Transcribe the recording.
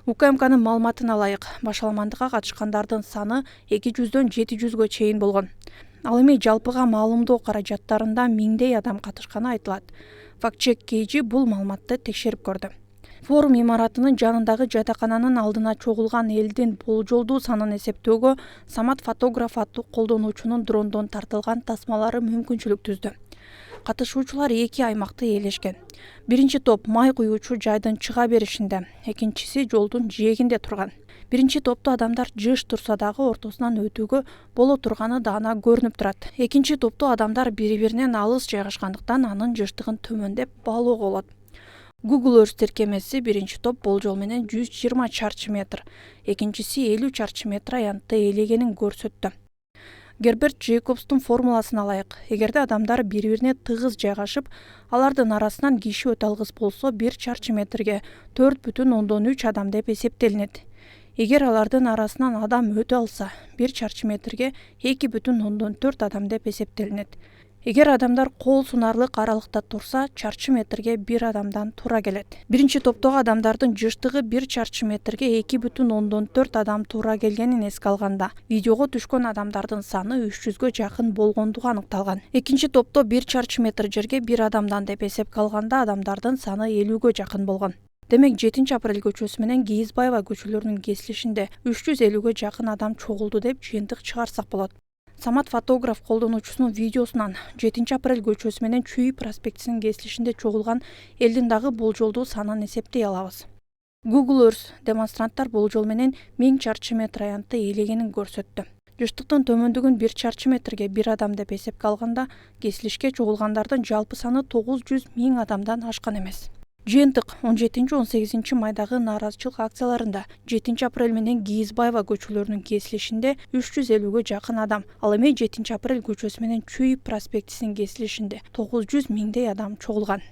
УКМКнын маалыматына ылайык, башаламандыкка катышкандардын саны 200дөн 700гө чейин болгон. Ал эми жалпыга маалымдоо каражаттарында миңдей адам катышканы айтылат. Фактчек KG бул маалыматты текшерип көрдү. Форум имаратынын жанындагы жатакананын алдына чогулган элдин болжолдуу санын эсептөөгө Самат фотограф аттуу колдонуучунун дрондон тартылган тасмалары мүмкүнчүлүк түздү. Катышуучулар эки аймакты ээлешкен. Биринчи топ май куюучу жайдын чыга беришинде, экинчиси жолдун жээгинде турган. Биринчи топто адамдар жыш турса дагы ортосунан өтүүгө боло турганы даана көрүнүп турат. Экинчи топто адамдар бири-биринен алыс жайгашкандыктан анын жыштыгын төмөндөп баалоого болот. Google Earth тиркемеси биринчи топ болжол менен 120 чарчы метр, экинчиси 50 чарчы метр аянтты ээлегенин көрсөттү. Герберт Джейкобстун формуласына ылайык, эгерде адамдар бири-бирине тыгыз жайгашып, алардын арасынан киши өтө алгыс болсо 1 чарчы метрге 4,3 адам деп эсептелинет. Эгер алардын арасынан адам өтө алса, 1 чарчы метрге 2,4 адам деп эсептелинет. Эгер адамдар кол сунарлык аралыкта турса, чарчы метрге 1 адамдан туура келет. Биринчи топтогу адамдардын жыштыгы 1 чарчы метрге 2,4 адам туура келгенин эске алганда, видеого түшкөн адамдардын саны 300гө жакын болгондугу аныкталган. Экинчи топто 1 чарчы метр жерге 1 адамдан деп эсепке алганда, адамдардын саны 50гө жакын болгон. Демек 7-апрель көчөсү менен Кийизбаева көчөлөрүнүн кесилишинде 350гө жакын адам чогулду деп жыйынтык чыгарсак болот. Самат фотограф колдонуучусунун видеосунан 7-апрель көчөсү менен Чүй проспектисинин кесилишинде чогулган элдин дагы болжолдуу санын эсептей алабыз. Google Earth демонстранттар болжол менен 1000 чарчы метр аянтты ээлегенин көрсөттү. Жыштыктын төмөндүгүн 1 чарчы метрге 1 адам деп эсепке алганда, кесилишке чогулгандардын жалпы саны 900 000 адамдан ашкан эмес. Жыйынтык 17-18 майдагы нааразычылык акцияларында 7-апрель менен Кийизбаева көчөлөрүнүн кесилишинде 350гө жакын адам, ал эми 7-апрель көчөсү менен Чүй проспектисинин кесилишинде 900 000 адам чогулган.